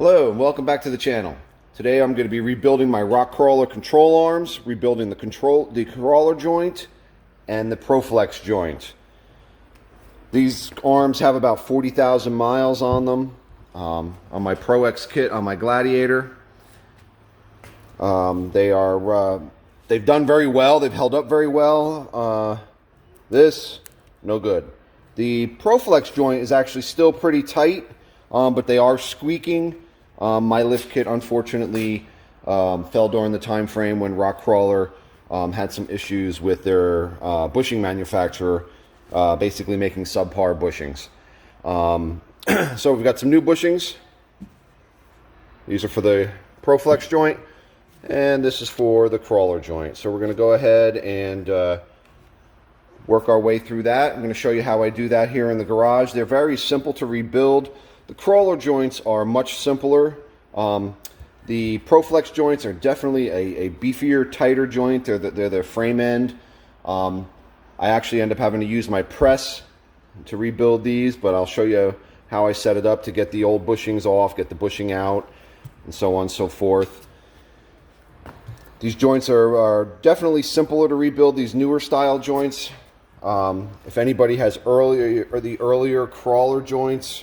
Hello and welcome back to the channel. Today I'm going to be rebuilding my RockKrawler control arms, rebuilding the Krawler joint and the proflex joint. These arms have about 40,000 miles on them. On my Pro X kit on my Gladiator. They've done very well. They've held up very well. This, no good. The proflex joint is actually still pretty tight, but they are squeaking. My lift kit unfortunately fell during the time frame when RockKrawler had some issues with their bushing manufacturer, basically making subpar bushings. So we've got some new bushings. These are for the proflex joint, and this is for the Krawler joint. So we're going to go ahead and work our way through that. I'm going to show you how I do that here in the garage. They're very simple to rebuild. The Krawler joints are much simpler. The proflex joints are definitely a beefier, tighter joint. They're the frame end. I actually end up having to use my press to rebuild these, but I'll show you how I set it up to get the old bushings off, get the bushing out, and so on and so forth. These joints are definitely simpler to rebuild, these newer style joints. If anybody has the earlier Krawler joints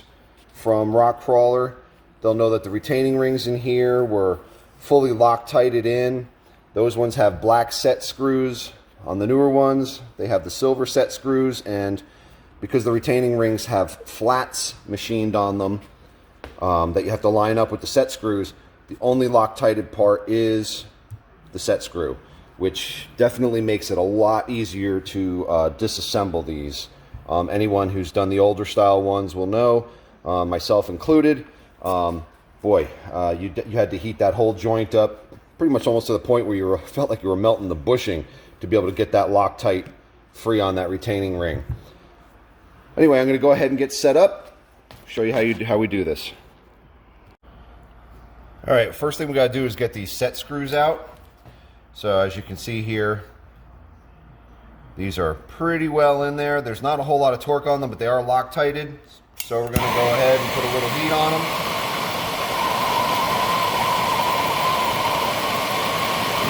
from RockKrawler, they'll know that the retaining rings in here were fully Loctited in. Those ones have black set screws. On the newer ones, they have the silver set screws, and because the retaining rings have flats machined on them that you have to line up with the set screws, the only Loctited part is the set screw, which definitely makes it a lot easier to disassemble these. Anyone who's done the older style ones will know, myself included. You had to heat that whole joint up pretty much almost to the point where you felt like you were melting the bushing to be able to get that Loctite free on that retaining ring. Anyway, I'm going to go ahead and get set up, show you how we do this. All right, first thing we got to do is get these set screws out. So as you can see here, these are pretty well in there. There's not a whole lot of torque on them, but they are Loctited. So we're going to go ahead and put a little heat on them.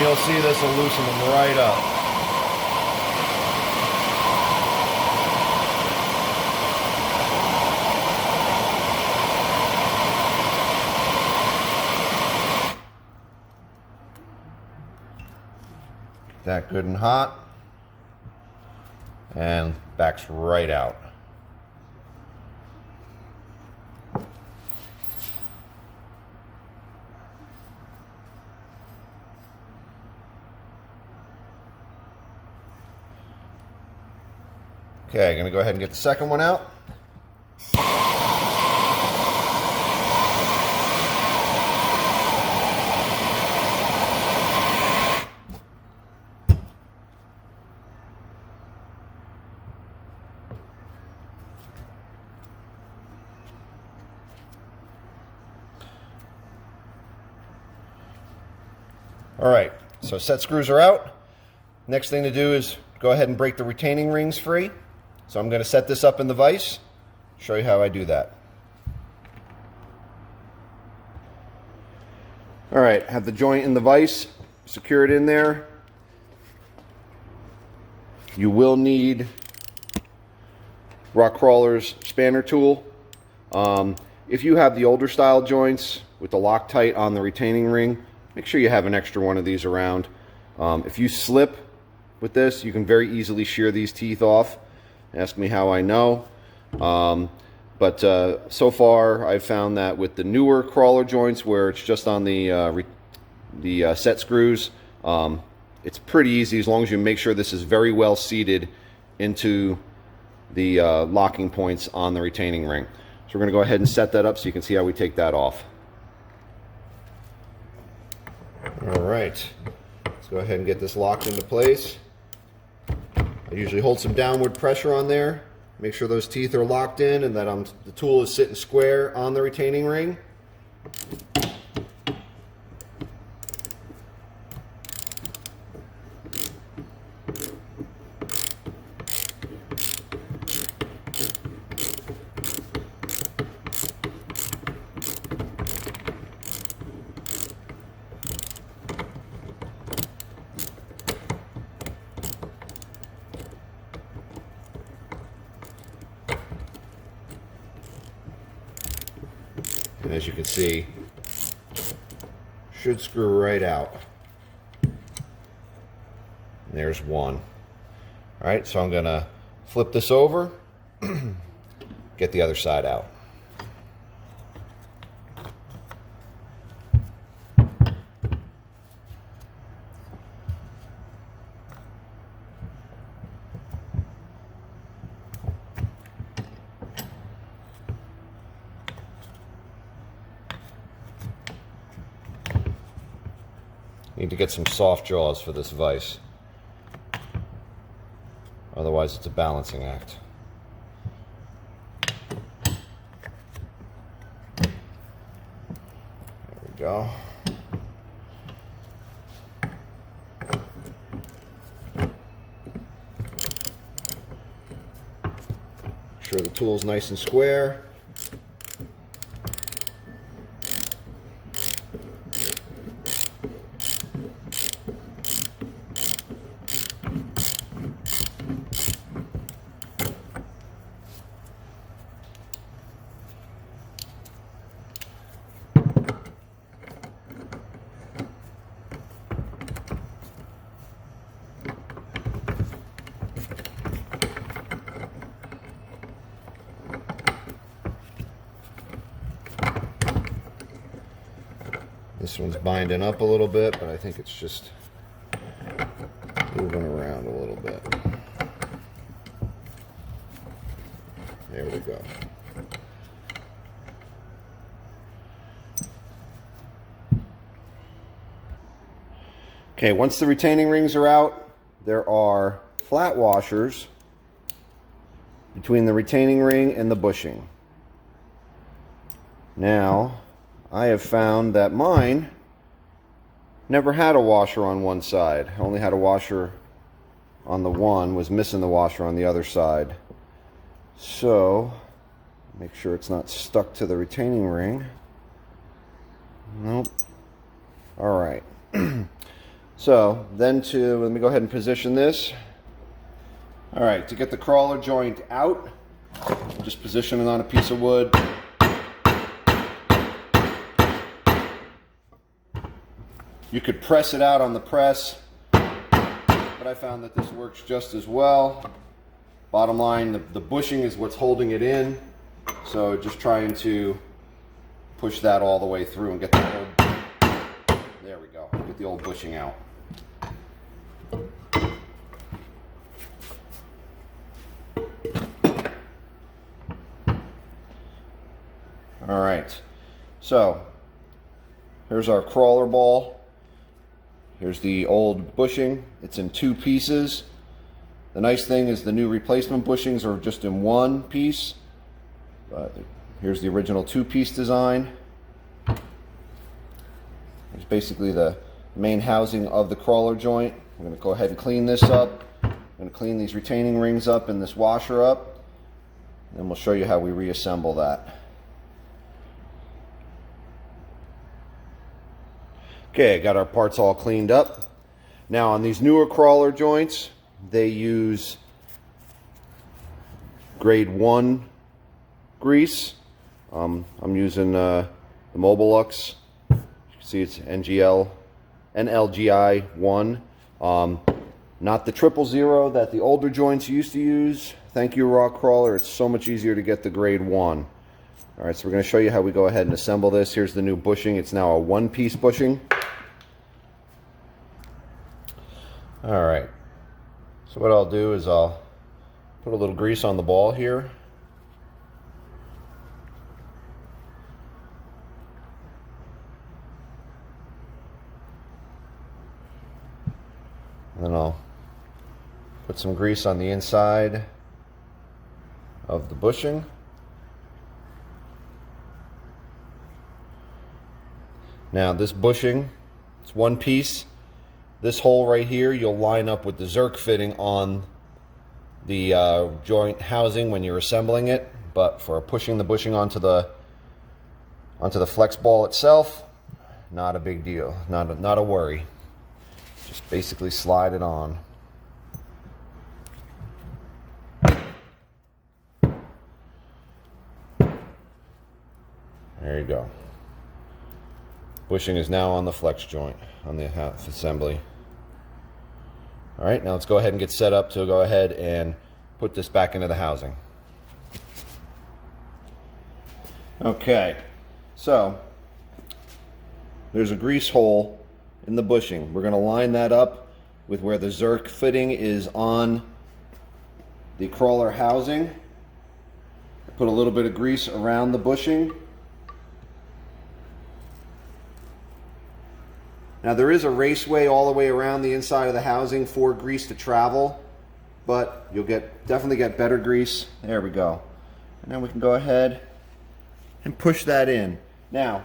You'll see this will loosen them right up. That good and hot, and backs right out. Okay, I'm going to go ahead and get the second one out. All right, so set screws are out. Next thing to do is go ahead and break the retaining rings free. So I'm going to set this up in the vise, show you how I do that. All right, have the joint in the vise, secure it in there. You will need RockKrawler's spanner tool. If you have the older style joints with the Loctite on the retaining ring, make sure you have an extra one of these around. If you slip with this, you can very easily shear these teeth off. Ask me how I know. So far I've found that with the newer Krawler joints where it's just on the set screws, it's pretty easy as long as you make sure this is very well seated into the locking points on the retaining ring. So we're going to go ahead and set that up so you can see how we take that off. All right, let's go ahead and get this locked into place. I usually hold some downward pressure on there, make sure those teeth are locked in and that the tool is sitting square on the retaining ring. And as you can see, should screw right out. And there's one. All right, so I'm gonna flip this over, get the other side out. Need to get some soft jaws for this vise. Otherwise it's a balancing act. There we go. Make sure the tool's nice and square. This one's binding up a little bit, but I think it's just moving around a little bit. There we go. Okay, once the retaining rings are out, there are flat washers between the retaining ring and the bushing. Now, I have found that mine never had a washer on one side. I only had a washer on the one, was missing the washer on the other side. So, make sure it's not stuck to the retaining ring. Nope. All right. So, then let me go ahead and position this. All right, to get the crawler joint out, just position it on a piece of wood. You could press it out on the press, but I found that this works just as well. Bottom line, the bushing is what's holding it in, so just trying to push that all the way through and get the old, there we go, get the old bushing out. All right, so here's our crawler ball. Here's the old bushing. It's in two pieces. The nice thing is the new replacement bushings are just in one piece. But here's the original two-piece design. Here's basically the main housing of the crawler joint. I'm going to go ahead and clean this up. I'm going to clean these retaining rings up and this washer up. And then we'll show you how we reassemble that. Okay, got our parts all cleaned up. Now on these newer crawler joints, they use grade 1 grease. I'm using the Mobilux. You can see it's NLGI 1. Not the 000 that the older joints used to use. Thank you, RockKrawler. It's so much easier to get the grade 1. All right, so we're going to show you how we go ahead and assemble this. Here's the new bushing. It's now a one-piece bushing. All right, so what I'll do is I'll put a little grease on the ball here. And then I'll put some grease on the inside of the bushing. Now this bushing, it's one piece. This hole right here, you'll line up with the Zerk fitting on the joint housing when you're assembling it. But for pushing the bushing onto the flex ball itself, not a big deal, not a worry. Just basically slide it on. There you go. Bushing is now on the flex joint on the assembly. All right, now let's go ahead and get set up to go ahead and put this back into the housing. Okay, so there's a grease hole in the bushing. We're going to line that up with where the Zerk fitting is on the Krawler housing. Put a little bit of grease around the bushing. Now there is a raceway all the way around the inside of the housing for grease to travel, but you'll definitely get better grease. There we go. And then we can go ahead and push that in. Now,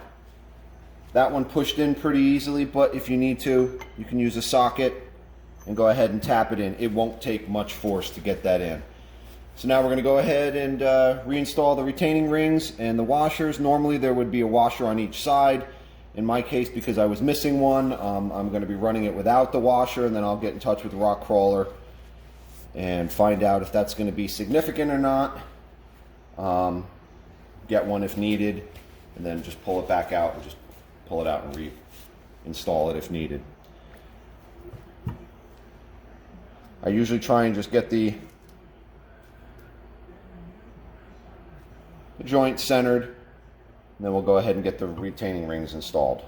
that one pushed in pretty easily, but if you need to, you can use a socket and go ahead and tap it in. It won't take much force to get that in. So now we're going to go ahead and reinstall the retaining rings and the washers. Normally there would be a washer on each side. In my case, because I was missing one, I'm going to be running it without the washer, and then I'll get in touch with RockKrawler and find out if that's going to be significant or not. Get one if needed, and then just pull it back out and just pull it out and reinstall it if needed. I usually try and just get the joint centered, and then we'll go ahead and get the retaining rings installed.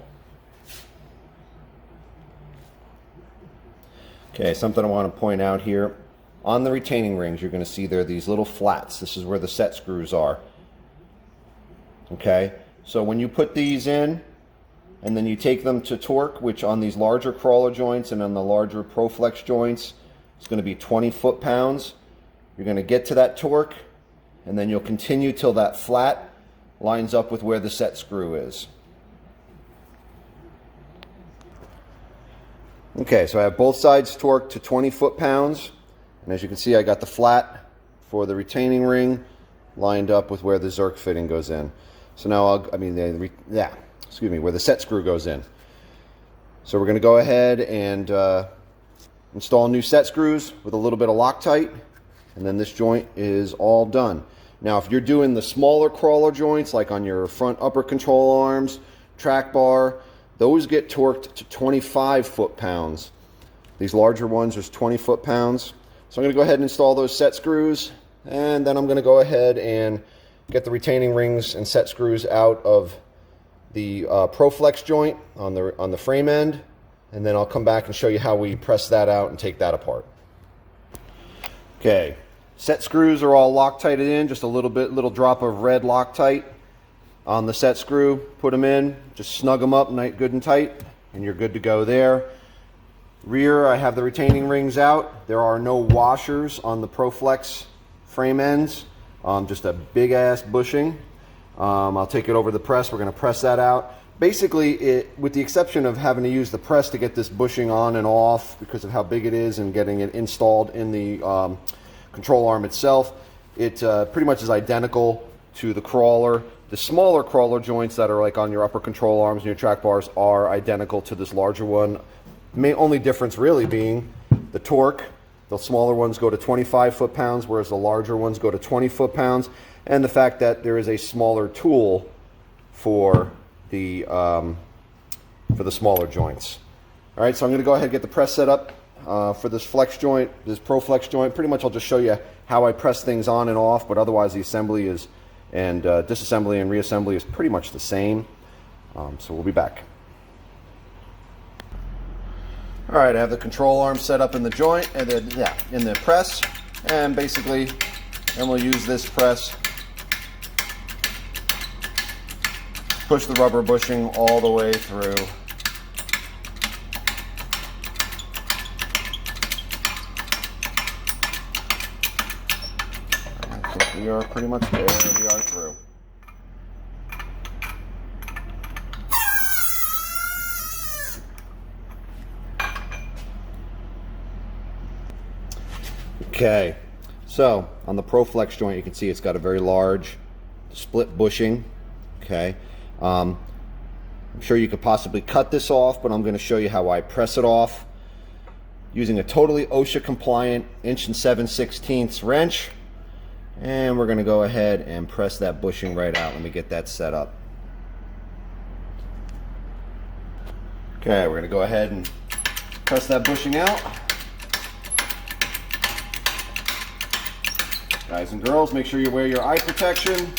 Okay, something I want to point out here. On the retaining rings, you're going to see there are these little flats. This is where the set screws are. Okay, so when you put these in, and then you take them to torque, which on these larger Krawler joints and on the larger proflex joints, it's going to be 20 foot-pounds. You're going to get to that torque, and then you'll continue till that flat lines up with where the set screw is. Okay, so I have both sides torqued to 20 foot-pounds, and as you can see, I got the flat for the retaining ring lined up with where the Zerk fitting goes in. So now where the set screw goes in. So we're going to go ahead and install new set screws with a little bit of Loctite, and then this joint is all done. Now, if you're doing the smaller Krawler joints, like on your front upper control arms, track bar, those get torqued to 25 foot-pounds. These larger ones are 20 foot-pounds. So I'm going to go ahead and install those set screws, and then I'm going to go ahead and get the retaining rings and set screws out of the proflex joint on the frame end, and then I'll come back and show you how we press that out and take that apart. Okay. Set screws are all Loctited in, just a little drop of red Loctite on the set screw. Put them in, just snug them up good and tight, and you're good to go there. Rear, I have the retaining rings out. There are no washers on the proflex frame ends, just a big ass bushing. I'll take it over the press. We're going to press that out. Basically, with the exception of having to use the press to get this bushing on and off because of how big it is and getting it installed in the control arm itself, it pretty much is identical to the Krawler. The smaller Krawler joints that are like on your upper control arms and your track bars are identical to this larger one. Only difference really being the torque. The smaller ones go to 25 foot-pounds, whereas the larger ones go to 20 foot-pounds, and the fact that there is a smaller tool for the smaller joints. All right, so I'm going to go ahead and get the press set up for this flex joint, this proflex joint. Pretty much I'll just show you how I press things on and off, but otherwise the assembly is, and disassembly and reassembly is pretty much the same. So we'll be back. All right, I have the control arm set up in the joint, and then in the press, and basically, then we'll use this press, push the rubber bushing all the way through. I think we are pretty much there. We are through. Okay, so on the proflex joint, you can see it's got a very large split bushing. Okay, I'm sure you could possibly cut this off, but I'm going to show you how I press it off using a totally OSHA compliant 1 7/16" wrench, and we're going to go ahead and press that bushing right out. Let me get that set up. Okay, we're going to go ahead and press that bushing out. Guys and girls, make sure you wear your eye protection.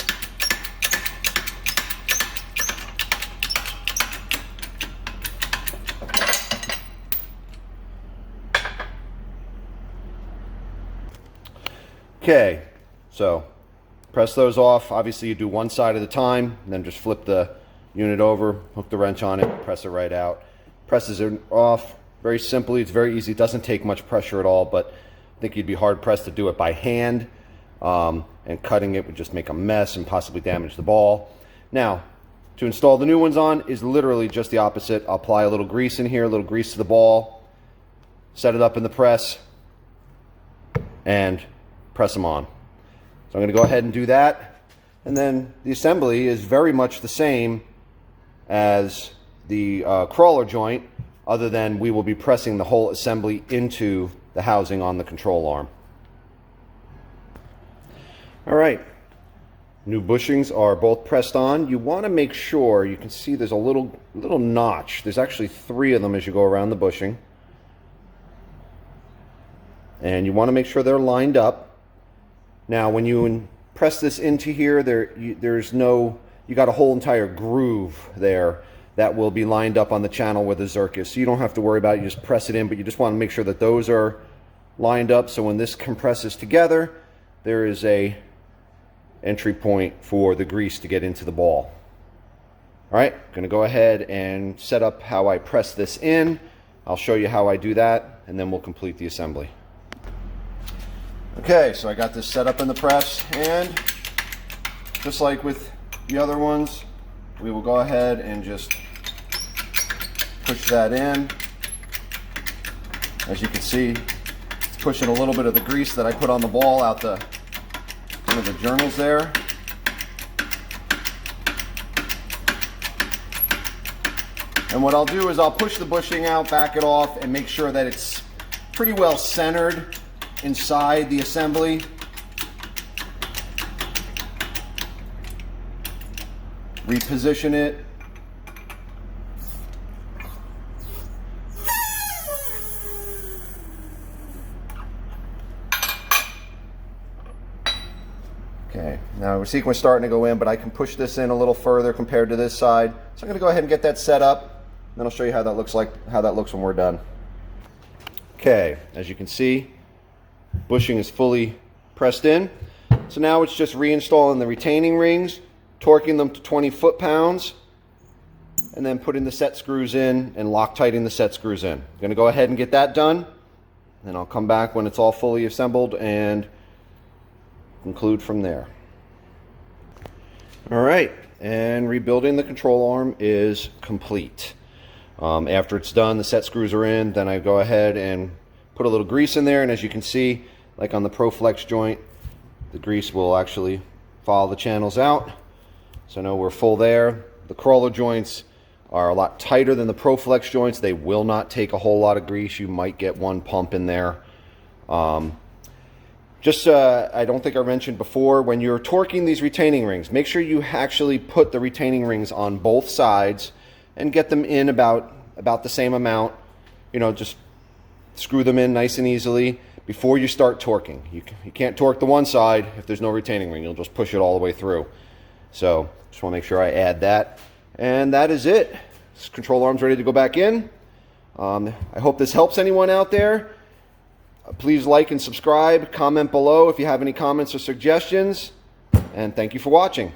Okay, so press those off. Obviously you do one side at a time, and then just flip the unit over, hook the wrench on it, press it right out. Presses it off very simply. It's very easy. It doesn't take much pressure at all, but I think you'd be hard pressed to do it by hand, and cutting it would just make a mess and possibly damage the ball. Now, to install the new ones on is literally just the opposite. I'll apply a little grease in here, a little grease to the ball, set it up in the press, and press them on. So I'm going to go ahead and do that, and then the assembly is very much the same as the Krawler joint, other than we will be pressing the whole assembly into the housing on the control arm. All right, new bushings are both pressed on. You want to make sure, you can see there's a little notch. There's actually 3 of them as you go around the bushing, and you want to make sure they're lined up. Now, when you press this into here, you got a whole entire groove there that will be lined up on the channel where the Zerk is. So you don't have to worry about it. You just press it in, but you just want to make sure that those are lined up. So when this compresses together, there is a entry point for the grease to get into the ball. All right, I'm going to go ahead and set up how I press this in. I'll show you how I do that, and then we'll complete the assembly. Okay, so I got this set up in the press, and just like with the other ones, we will go ahead and just push that in. As you can see, it's pushing a little bit of the grease that I put on the ball out one of the journals there. And what I'll do is I'll push the bushing out, back it off, and make sure that it's pretty well centered inside the assembly. Reposition it. Okay, now our sequence starting to go in, but I can push this in a little further compared to this side. So I'm going to go ahead and get that set up. Then I'll show you how that looks when we're done. Okay, as you can see, bushing is fully pressed in. So now it's just reinstalling the retaining rings, torquing them to 20 foot-pounds, and then putting the set screws in and Loctiting the set screws in. I'm going to go ahead and get that done, and I'll come back when it's all fully assembled and conclude from there. All right, and rebuilding the control arm is complete. After it's done, the set screws are in, then I go ahead and put a little grease in there, and as you can see, like on the proflex joint, the grease will actually follow the channels out. So now we're full there. The Krawler joints are a lot tighter than the proflex joints. They will not take a whole lot of grease. You might get one pump in there. I don't think I mentioned before, when you're torquing these retaining rings, make sure you actually put the retaining rings on both sides and get them in about the same amount. You know, just screw them in nice and easily before you start torquing. You can't torque the one side if there's no retaining ring. You'll just push it all the way through. So just want to make sure I add that. And that is it. This control arm's ready to go back in. I hope this helps anyone out there. Please like and subscribe. Comment below if you have any comments or suggestions. And thank you for watching.